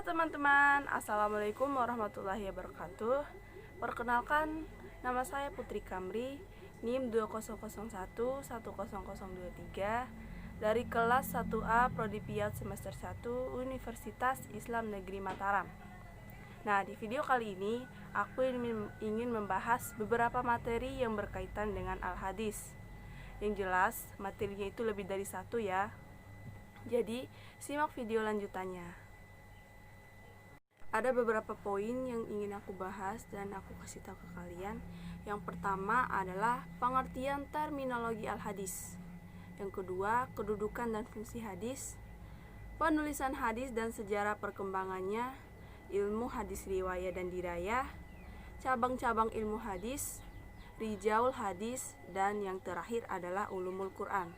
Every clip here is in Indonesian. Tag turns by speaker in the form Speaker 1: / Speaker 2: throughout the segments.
Speaker 1: teman-teman, Assalamualaikum warahmatullahi wabarakatuh. Perkenalkan, nama saya Putri Kamri, NIM 2001100023 dari kelas 1A Prodi PIAT semester 1 Universitas Islam Negeri Mataram. Nah, di video kali ini aku ingin membahas beberapa materi yang berkaitan dengan Al-Hadis. Yang jelas, materinya itu lebih dari satu ya. Jadi, simak video lanjutannya. Ada beberapa poin yang ingin aku bahas dan aku kasih tahu ke kalian. Yang pertama adalah pengertian terminologi Al-Hadis. Yang kedua, kedudukan dan fungsi hadis, penulisan hadis dan sejarah perkembangannya, ilmu hadis riwayat dan dirayah, cabang-cabang ilmu hadis, rijaul hadis, dan yang terakhir adalah ulumul Quran.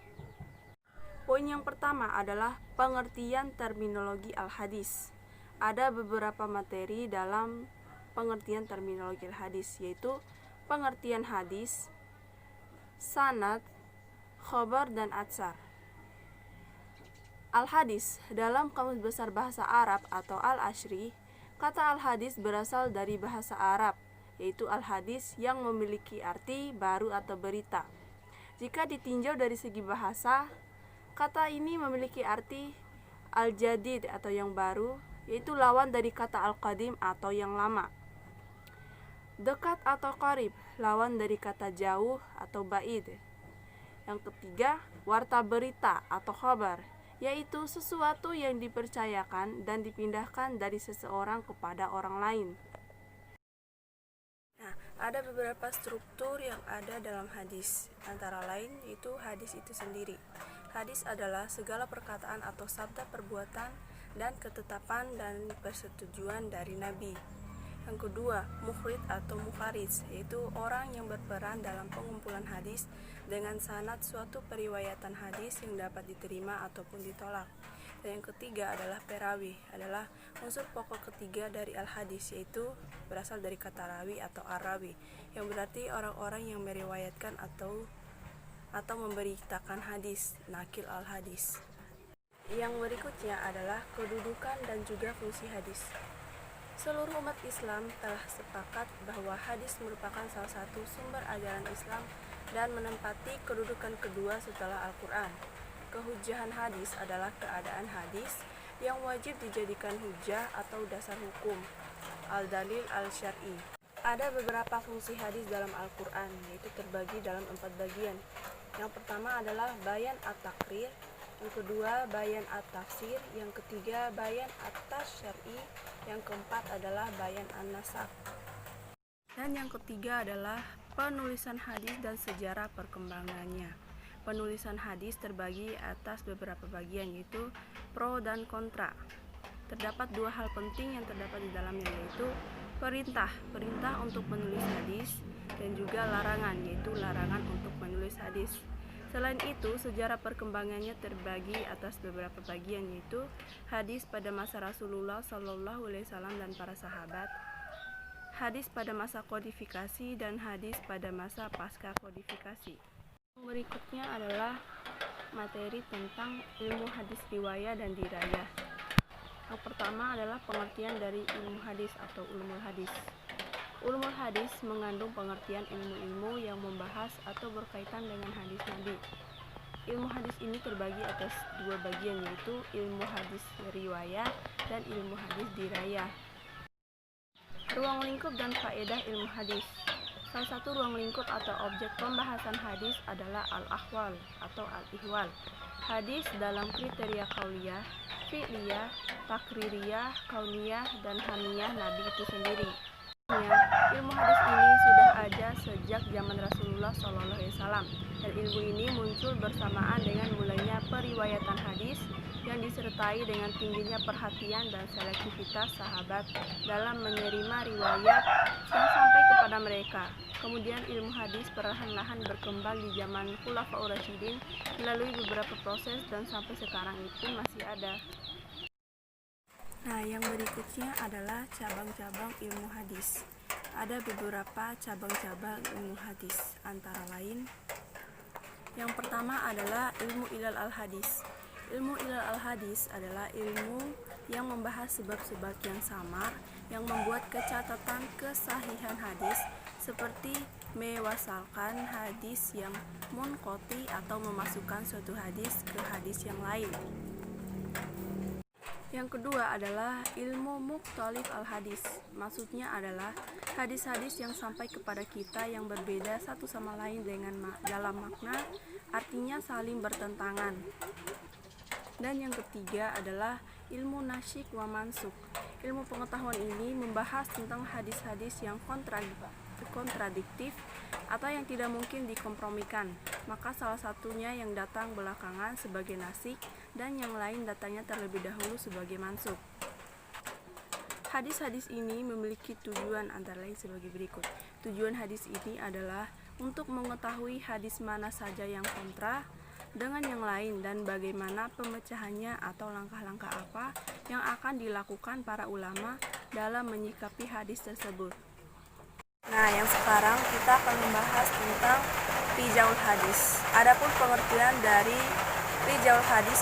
Speaker 1: Poin yang pertama adalah pengertian terminologi Al-Hadis. Ada beberapa materi dalam pengertian terminologi Al-Hadis, yaitu pengertian hadis, sanad, khobar, dan atsar. Al-Hadis dalam Kamus Besar Bahasa Arab atau Al-Ashri, kata Al-Hadis berasal dari bahasa Arab, yaitu Al-Hadis yang memiliki arti baru atau berita. Jika ditinjau dari segi bahasa, kata ini memiliki arti al-jadid atau yang baru, yaitu lawan dari kata al-qadim atau yang lama. Dekat atau qarib, lawan dari kata jauh atau ba'id. Yang ketiga, warta berita atau khabar, yaitu sesuatu yang dipercayakan dan dipindahkan dari seseorang kepada orang lain. Nah, ada beberapa struktur yang ada dalam hadis, antara lain yaitu hadis itu sendiri. Hadis adalah segala perkataan atau sabda perbuatan dan ketetapan dan persetujuan dari Nabi. Yang kedua, mukhrij atau mukharij, yaitu orang yang berperan dalam pengumpulan hadis dengan sanad suatu periwayatan hadis yang dapat diterima ataupun ditolak. Dan yang ketiga adalah perawi, adalah unsur pokok ketiga dari al-hadis, yaitu berasal dari kata rawi atau ar-rawi, yang berarti orang-orang yang meriwayatkan atau memberitakan hadis, nakil al-hadis. Yang berikutnya adalah kedudukan dan juga fungsi hadis. Seluruh umat Islam telah sepakat bahwa hadis merupakan salah satu sumber ajaran Islam dan menempati kedudukan kedua setelah Al-Quran. Kehujahan hadis adalah keadaan hadis yang wajib dijadikan hujah atau dasar hukum, al-dalil al-syar'i. Ada beberapa fungsi hadis dalam Al-Quran, yaitu terbagi dalam 4 bagian. Yang pertama adalah bayan at-takrir, yang kedua bayan at-tafsir, yang ketiga bayan at-tasyar'i, yang keempat adalah bayan an-nasakh. Dan yang ketiga adalah penulisan hadis dan sejarah perkembangannya. Penulisan hadis terbagi atas beberapa bagian, yaitu pro dan kontra. Terdapat 2 hal penting yang terdapat di dalamnya, yaitu perintah untuk menulis hadis, dan juga larangan, yaitu larangan untuk menulis hadis. Selain itu, sejarah perkembangannya terbagi atas beberapa bagian, yaitu hadis pada masa Rasulullah SAW dan para sahabat, hadis pada masa kodifikasi, dan hadis pada masa pasca kodifikasi. Berikutnya adalah materi tentang ilmu hadis riwayat dan dirayah. Yang pertama adalah pengertian dari ilmu hadis atau ulumul hadis. Ulumul hadis mengandung pengertian ilmu-ilmu yang membahas atau berkaitan dengan hadis Nabi. Ilmu hadis ini terbagi atas 2 bagian, yaitu ilmu hadis riwayat dan ilmu hadis dirayah. Ruang lingkup dan faedah ilmu hadis. Salah satu ruang lingkup atau objek pembahasan hadis adalah al-ahwal atau al-ihwal. Hadis dalam kriteria qauliyah, fi'liyah, takririyah, kauniyah, dan hamiyah Nabi itu sendiri. Ilmu hadis ini sudah ada sejak zaman Rasulullah SAW, dan ilmu ini muncul bersamaan dengan mulainya periwayatan hadis yang disertai dengan tingginya perhatian dan selektivitas sahabat dalam menerima riwayat yang sampai kepada mereka. Kemudian ilmu hadis perlahan-lahan berkembang di zaman Khulafaur Rasyidin melalui beberapa proses dan sampai sekarang itu masih ada. Nah, yang berikutnya adalah cabang-cabang ilmu hadis. Ada beberapa cabang-cabang ilmu hadis, antara lain yang pertama adalah ilmu ilal al-hadis. Ilmu ilal al-hadis adalah ilmu yang membahas sebab-sebab yang samar yang membuat catatan kesahihan hadis, seperti mewasalkan hadis yang munqati atau memasukkan suatu hadis ke hadis yang lain. Yang kedua adalah ilmu mukhtalif al-hadis. Maksudnya adalah hadis-hadis yang sampai kepada kita yang berbeda satu sama lain dalam makna, artinya saling bertentangan. Dan yang ketiga adalah ilmu nasyik wa mansuk. Ilmu pengetahuan ini membahas tentang hadis-hadis yang kontradiktif atau yang tidak mungkin dikompromikan, maka salah satunya yang datang belakangan sebagai nasik dan yang lain datangnya terlebih dahulu sebagai mansuk. Hadis-hadis ini memiliki tujuan antara lain sebagai berikut. Tujuan hadis ini adalah untuk mengetahui hadis mana saja yang kontra dengan yang lain dan bagaimana pemecahannya atau langkah-langkah apa yang akan dilakukan para ulama dalam menyikapi hadis tersebut. Nah, yang sekarang kita akan membahas tentang rijaul hadis. Adapun pengertian dari rijaul hadis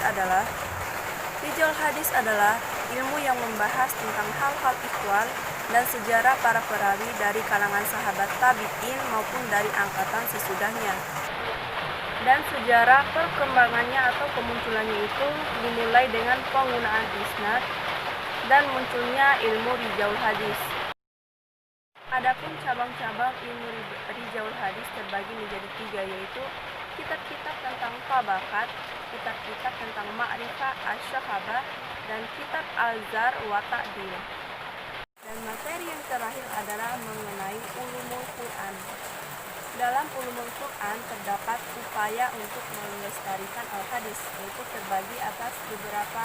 Speaker 1: adalah ilmu yang membahas tentang hal-hal ikhwal dan sejarah para perawi dari kalangan sahabat tabi'in maupun dari angkatan sesudahnya. Dan sejarah perkembangannya atau kemunculannya itu dimulai dengan penggunaan isnad dan munculnya ilmu rijaul hadis. Adapun cabang-cabang ilmu rijaul hadis terbagi menjadi 3, yaitu kitab-kitab tentang tabakat, kitab-kitab tentang ma'rifah asy-syahabah, dan kitab al-zar wa ta'dil. Dan materi yang terakhir adalah mengenai ulumul Quran. Dalam ulumul Quran terdapat upaya untuk melestarikan al-hadis, yaitu terbagi atas beberapa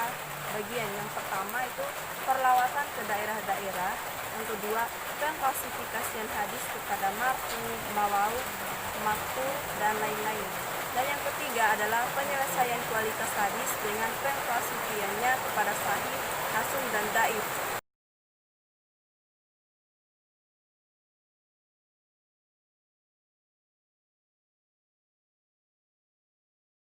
Speaker 1: bagian. Yang pertama itu perlawatan ke daerah-daerah. Yang kedua, pengklasifikasian hadis kepada marfu, mawau, maqtu, dan lain-lain. Dan yang ketiga adalah penyelesaian kualitas hadis dengan pengklasifikasiannya kepada sahih, hasan, dan dhaif.